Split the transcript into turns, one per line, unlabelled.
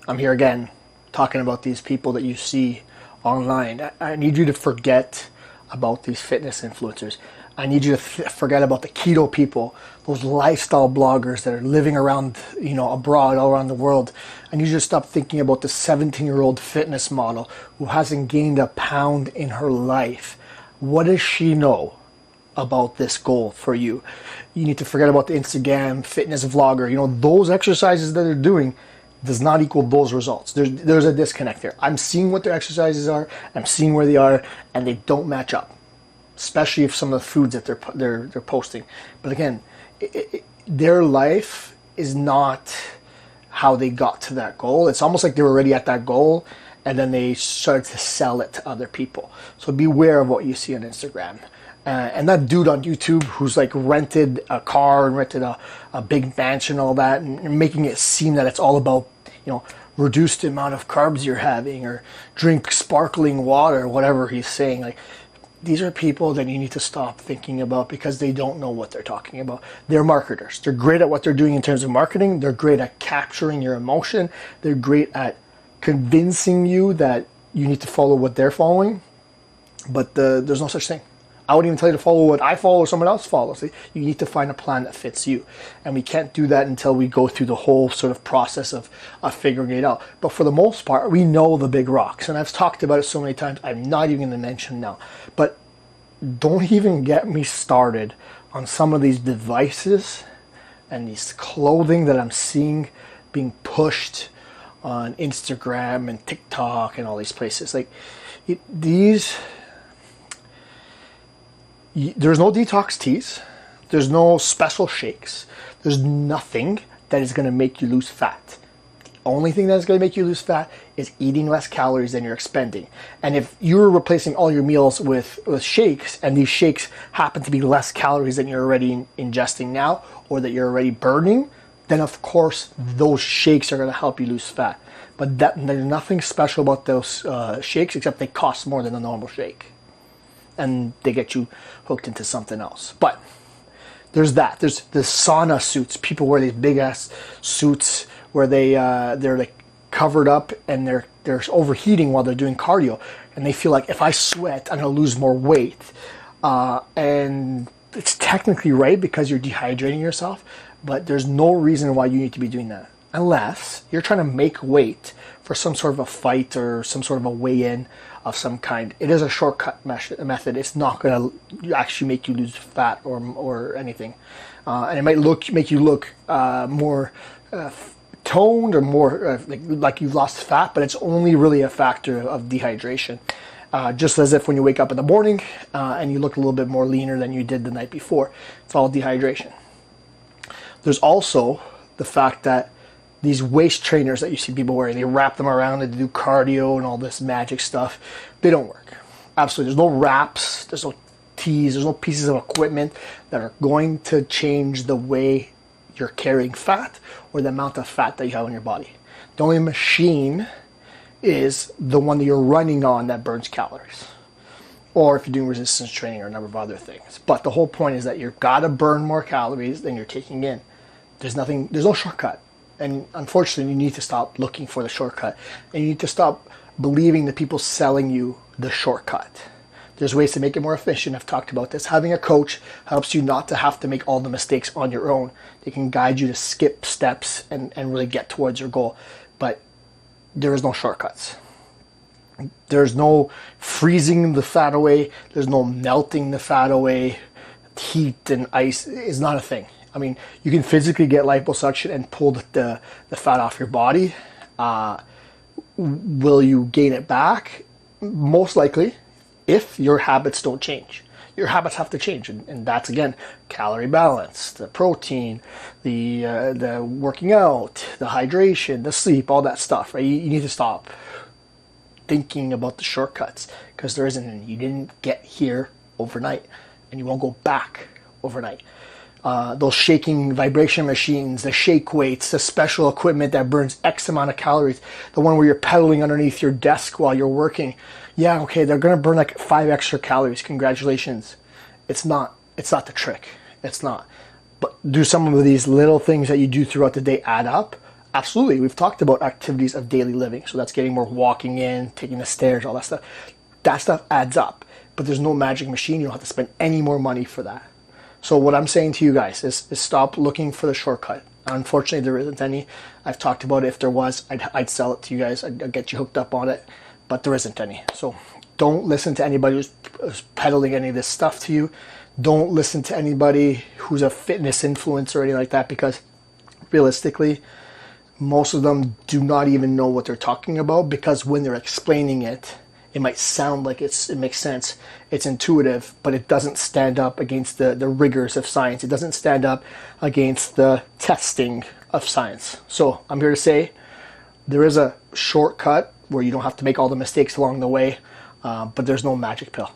I'm here again talking about these people that you see online. I need you to forget about these fitness influencers. I need you to forget about the keto people, those lifestyle bloggers that are living around, abroad, all around the world. I need you to stop thinking about the 17-year-old fitness model who hasn't gained a pound in her life. What does she know about this goal for you? You need to forget about the Instagram fitness vlogger. Those exercises that they're doing does not equal those results. There's a disconnect there. I'm seeing what their exercises are, I'm seeing where they are, and they don't match up. Especially if some of the foods that they're posting. But again, their life is not how they got to that goal. It's almost like they were already at that goal, and then they started to sell it to other people. So beware of what you see on Instagram. And that dude on YouTube who's like rented a car and rented a big mansion and all that, and making it seem that it's all about, reduce the amount of carbs you're having, or drink sparkling water, whatever he's saying. Like, these are people that you need to stop thinking about because they don't know what they're talking about. They're marketers. They're great at what they're doing in terms of marketing. They're great at capturing your emotion. They're great at convincing you that you need to follow what they're following. But there's no such thing. I wouldn't even tell you to follow what I follow or someone else follows. You need to find a plan that fits you. And we can't do that until we go through the whole sort of process of figuring it out. But for the most part, we know the big rocks. And I've talked about it so many times, I'm not even going to mention now. But don't even get me started on some of these devices and these clothing that I'm seeing being pushed on Instagram and TikTok and all these places. There's no detox teas, there's no special shakes, there's nothing that is going to make you lose fat. The only thing that is going to make you lose fat is eating less calories than you're expending. And if you're replacing all your meals with shakes, and these shakes happen to be less calories than you're already ingesting now, or that you're already burning, then of course those shakes are going to help you lose fat. But there's nothing special about those shakes except they cost more than a normal shake. And they get you hooked into something else. But there's that. There's the sauna suits. People wear these big ass suits where they're like covered up and they're overheating while they're doing cardio, and they feel like if I sweat, I'm gonna lose more weight. And it's technically right because you're dehydrating yourself, but there's no reason why you need to be doing that unless you're trying to make weight for some sort of a fight or some sort of a weigh-in of some kind. It is a shortcut method. It's not going to actually make you lose fat or anything, and it might make you look more toned or more like you've lost fat, but it's only really a factor of dehydration. Just as if when you wake up in the morning and you look a little bit more leaner than you did the night before, it's all dehydration. There's also the fact that these waist trainers that you see people wearing, they wrap them around and do cardio and all this magic stuff. They don't work. Absolutely. There's no wraps, there's no tees, there's no pieces of equipment that are going to change the way you're carrying fat or the amount of fat that you have on your body. The only machine is the one that you're running on that burns calories. Or if you're doing resistance training or a number of other things. But the whole point is that you've got to burn more calories than you're taking in. There's no shortcut. And unfortunately, you need to stop looking for the shortcut. And you need to stop believing the people selling you the shortcut. There's ways to make it more efficient. I've talked about this. Having a coach helps you not to have to make all the mistakes on your own. They can guide you to skip steps and really get towards your goal. But there is no shortcuts. There's no freezing the fat away. There's no melting the fat away. Heat and ice is not a thing. I mean, you can physically get liposuction and pull the fat off your body. Will you gain it back? Most likely, if your habits don't change. Your habits have to change, and that's, again, calorie balance, the protein, the working out, the hydration, the sleep, all that stuff, right? You need to stop thinking about the shortcuts because there isn't any. You didn't get here overnight, and you won't go back overnight. Those shaking vibration machines, the shake weights, the special equipment that burns X amount of calories, the one where you're pedaling underneath your desk while you're working. Yeah, okay, they're going to burn like 5 extra calories. Congratulations. It's not the trick. It's not. But do some of these little things that you do throughout the day add up? Absolutely. We've talked about activities of daily living. So that's getting more walking in, taking the stairs, all that stuff. That stuff adds up. But there's no magic machine. You don't have to spend any more money for that. So what I'm saying to you guys is stop looking for the shortcut. Unfortunately, there isn't any. I've talked about it. If there was, I'd sell it to you guys. I'd get you hooked up on it. But there isn't any. So don't listen to anybody who's peddling any of this stuff to you. Don't listen to anybody who's a fitness influencer or anything like that, because realistically, most of them do not even know what they're talking about, because when they're explaining it, it might sound like it makes sense, it's intuitive, but it doesn't stand up against the rigors of science. It doesn't stand up against the testing of science. So I'm here to say there is a shortcut where you don't have to make all the mistakes along the way, but there's no magic pill.